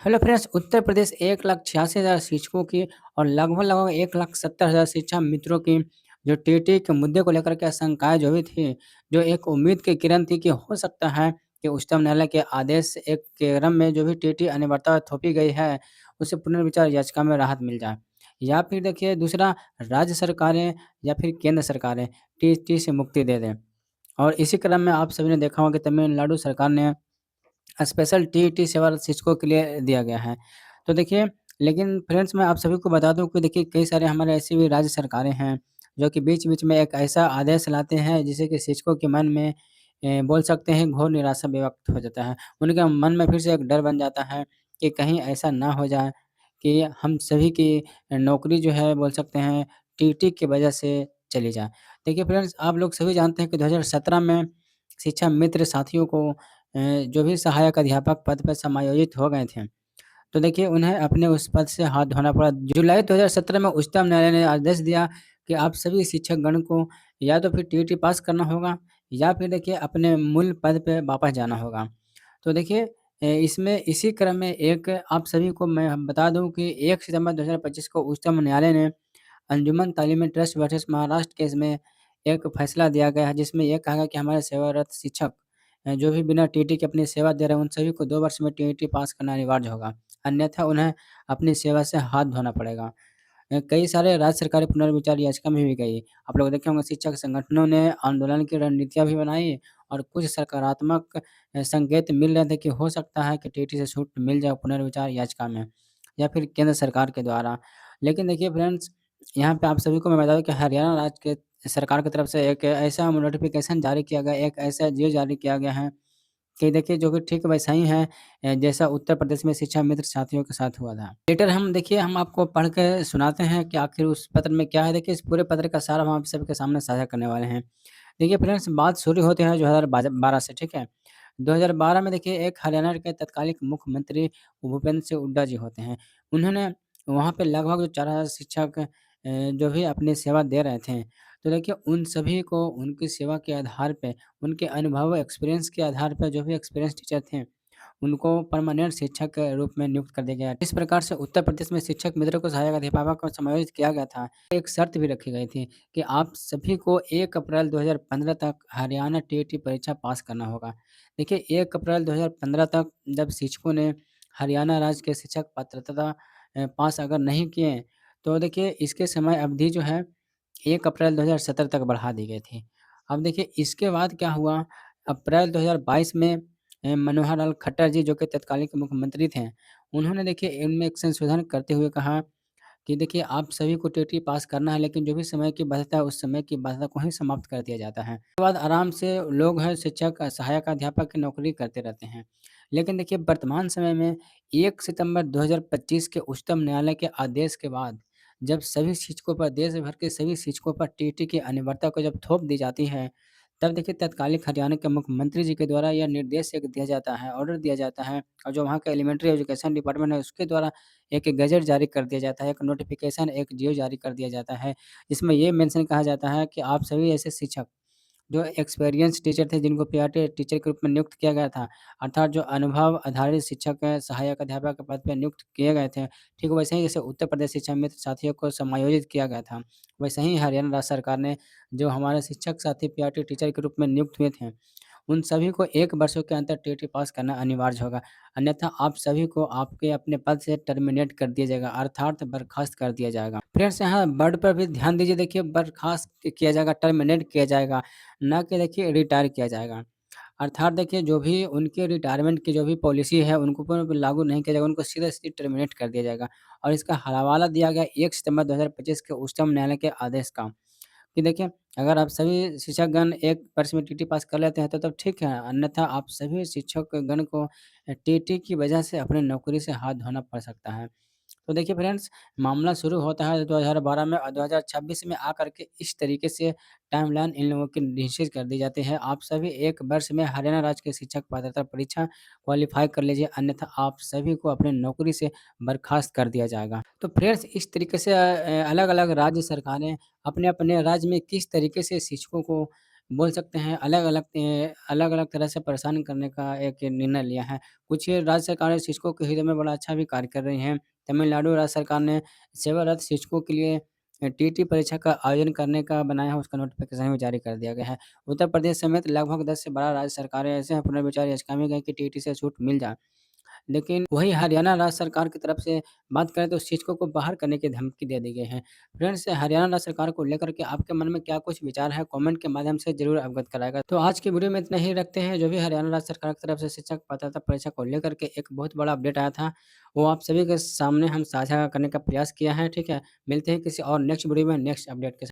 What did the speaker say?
Hello friends, Uttar Pradesh 1,86,000 शिक्षकों की और लगभग 1,70,000 शिक्षा मित्रों की जो टीटी के मुद्दे को लेकर के आशंकाएँ जो भी थी, जो एक उम्मीद की किरण थी कि हो सकता है कि उच्चतम न्यायालय के आदेश एक के क्रम में जो भी टीटी अनिवार्यता थोपी गई है, उसे पुनर्विचार याचिका में राहत मिल जाए। या फिर देखिए दूसरा, राज्य सरकारें या फिर केंद्र सरकारें टीटी से मुक्ति दे दें। और इसी क्रम में आप सभी ने देखा होगा कि तमिलनाडु सरकार ने स्पेशल टीईटी सेवा शिक्षकों के लिए दिया गया है। तो देखिए, लेकिन फ्रेंड्स मैं आप सभी को बता दूँ कि देखिए कई सारे हमारे ऐसी भी राज्य सरकारें हैं, जो कि बीच-बीच में एक ऐसा आदेश लाते हैं जिससे कि शिक्षकों के मन में बोल सकते हैं घोर निराशा व्यक्त हो जाता है। उनके मन में फिर से एक डर बन जाता है कि कहीं ऐसा ना हो जाए कि हम सभी की नौकरी जो है बोल सकते हैं टीटी की वजह से चली जाए। देखिए फ्रेंड्स, आप लोग सभी जानते हैं कि 2017 में शिक्षा मित्र साथियों को जो भी सहायक अध्यापक पद पर समायोजित हो गए थे, तो देखिए उन्हें अपने उस पद से हाथ धोना पड़ा। जुलाई 2017 में उच्चतम न्यायालय ने आदेश दिया कि आप सभी शिक्षकगण को या तो फिर टीईटी पास करना होगा या फिर देखिए अपने मूल पद पे वापस जाना होगा। तो देखिए इसमें इसी क्रम में एक आप सभी को मैं हम बता दूँ कि 1 सितंबर 2025 को उच्चतम न्यायालय ने अंजुमन तालीमी ट्रस्ट वर्सेस महाराष्ट्र केस में एक फैसला दिया गया है, जिसमें ये कहा गया कि हमारे सेवारत शिक्षक जो भी बिना टीटी के अपनी सेवा दे रहे हैं, उन सभी को 2 वर्ष में टीईटी पास करना अनिवार्य होगा। अन्यथा उन्हें अपनी सेवा से हाथ धोना पड़ेगा। कई सारे राज्य सरकारें पुनर्विचार याचिका में भी गई। आप लोग देखे होंगे शिक्षक संगठनों ने आंदोलन की रणनीतियाँ भी बनाई और कुछ सकारात्मक संकेत मिल रहे थे कि हो सकता है कि टीटी से छूट मिल जाए पुनर्विचार याचिका में या फिर केंद्र सरकार के द्वारा। लेकिन देखिए फ्रेंड्स, यहाँ पे आप सभी को मैं बता दूँ कि हरियाणा राज्य के सरकार की तरफ से एक ऐसा नोटिफ़िकेशन जारी किया गया है, एक ऐसा जियो जारी किया गया है कि देखिए जो कि ठीक वैसा ही है जैसा उत्तर प्रदेश में शिक्षा मित्र साथियों के साथ हुआ था। लेटर हम देखिए हम आपको पढ़ के सुनाते हैं कि आखिर उस पत्र में क्या है। देखिए इस पूरे पत्र का सार हम आप सबके सामने साझा करने वाले हैं। देखिए फ्रेंड्स, बात शुरू होती है 2012 से, ठीक है? 2012 में देखिए एक हरियाणा के तत्कालिक मुख्यमंत्री भूपेंद्र सिंह हुड्डा जी होते हैं। उन्होंने वहाँ पे लगभग जो 4000 शिक्षक जो भी अपनी सेवा दे रहे थे, तो देखिए उन सभी को उनकी सेवा के आधार पे, उनके अनुभव एक्सपीरियंस के आधार पे जो भी एक्सपीरियंस टीचर थे, उनको परमानेंट शिक्षक के रूप में नियुक्त कर दिया गया। इस प्रकार से उत्तर प्रदेश में शिक्षक मित्रों को सहायक अध्यापकों को समायोजित किया गया था। एक शर्त भी रखी गई थी कि आप सभी को 1 अप्रैल 2015 तक हरियाणा टीईटी परीक्षा पास करना होगा। देखिए 1 अप्रैल 2015 तक जब शिक्षकों ने हरियाणा राज्य के शिक्षक पात्रता पास अगर नहीं किए, तो देखिए इसके समय अवधि जो है 1 अप्रैल 2017 तक बढ़ा दी गई थी। अब देखिए इसके बाद क्या हुआ, अप्रैल 2022 में मनोहर लाल खट्टर जी जो कि तत्कालीन मुख्यमंत्री थे, उन्होंने देखिए इनमें एक संशोधन करते हुए कहा कि देखिए आप सभी को टीटी पास करना है, लेकिन जो भी समय की बाध्यता है उस समय की बाध्यता को ही समाप्त कर दिया जाता है। उसके बाद आराम से लोग हैं शिक्षक, सहायक अध्यापक की नौकरी करते रहते हैं। लेकिन देखिए वर्तमान समय में 1 सितंबर 2025 के उच्चतम न्यायालय के आदेश के बाद जब सभी शिक्षकों पर, देश भर के सभी शिक्षकों पर टीटी की अनिवार्यता को जब थोप दी जाती है, तब देखिए तत्कालीन हरियाणा के मुख्यमंत्री जी के द्वारा यह निर्देश एक दिया जाता है, ऑर्डर दिया जाता है और जो वहाँ का एलिमेंट्री एजुकेशन डिपार्टमेंट है उसके द्वारा एक गज़ट जारी कर दिया जाता है, एक नोटिफ़िकेशन, एक जियो जारी कर दिया जाता है, जिसमें ये मेंशन कहा जाता है कि आप सभी ऐसे शिक्षक जो एक्सपीरियंस टीचर थे जिनको पीआरटी टीचर के रूप में नियुक्त किया गया था, अर्थात जो अनुभव आधारित शिक्षक सहायक अध्यापक के पद पे नियुक्त किए गए थे, ठीक वैसे ही जैसे उत्तर प्रदेश शिक्षा मित्र साथियों को समायोजित किया गया था, वैसे ही हरियाणा राज्य सरकार ने जो हमारे शिक्षक साथी पीआरटी टीचर के रूप में नियुक्त हुए थे, उन सभी को 1 वर्षों के अंदर टीटी पास करना अनिवार्य होगा। अन्यथा आप सभी को आपके अपने पद से टर्मिनेट कर दिया जाएगा, अर्थात बर्खास्त कर दिया जाएगा। फ्रेंड्स, यहाँ वर्ड पर भी ध्यान दीजिए, देखिए बर्खास्त किया जाएगा, टर्मिनेट किया जाएगा, ना कि देखिए रिटायर किया जाएगा। अर्थात देखिए जो भी उनके रिटायरमेंट की जो भी पॉलिसी है उनको ऊपर लागू नहीं किया जाएगा, उनको सीधे-सीधे टर्मिनेट कर दिया जाएगा। और इसका हवाला दिया गया 1 सितंबर 2025 के उच्चतम न्यायालय के आदेश का। कि देखिए, अगर आप सभी शिक्षकगण एक वर्ष में टीटी पास कर लेते हैं तो तब ठीक है, अन्यथा आप सभी शिक्षकगण को टीटी की वजह से अपनी नौकरी से हाथ धोना पड़ सकता है। तो देखिए फ्रेंड्स, मामला शुरू होता है 2012 में और 2026 में आकर के इस तरीके से टाइमलाइन इन लोगों की निश्चित कर दी जाती है। आप सभी 1 वर्ष में हरियाणा राज्य के शिक्षक पात्रता परीक्षा क्वालीफाई कर लीजिए, अन्यथा आप सभी को अपनी नौकरी से बर्खास्त कर दिया जाएगा। तो फ्रेंड्स, इस तरीके से अलग-अलग राज्य सरकारें अपने-अपने राज्य में किस तरीके से शिक्षकों को बोल सकते हैं अलग-अलग तरह से परेशान करने का एक निर्णय लिया है। कुछ राज्य सरकारें शिक्षकों के हित में बड़ा अच्छा भी कार्य कर रही हैं। तमिलनाडु राज्य सरकार ने सेवारत शिक्षकों के लिए टीटी परीक्षा का आयोजन करने का बनाया है, उसका नोटिफ़िकेशन भी जारी कर दिया गया है। उत्तर प्रदेश समेत लगभग 10 से 12 राज्य सरकारें ऐसे हैं पुनर्विचार याचिका में गई कि टीटी से छूट मिल जाए। लेकिन वहीं हरियाणा राज्य सरकार की तरफ से बात करें तो शिक्षकों को बाहर करने की धमकी दे दी गई है। फ्रेंड्स, हरियाणा राज्य सरकार को लेकर के आपके मन में क्या कुछ विचार है? कमेंट के माध्यम से ज़रूर अवगत कराएगा। तो आज की वीडियो में इतना ही रखते हैं। जो भी हरियाणा राज्य सरकार की तरफ से शिक्षक पात्रता परीक्षा को लेकर के एक बहुत बड़ा अपडेट आया था, वो आप सभी के सामने हम साझा करने का प्रयास किया है, ठीक है? मिलते हैं किसी और नेक्स्ट वीडियो में नेक्स्ट अपडेट के साथ।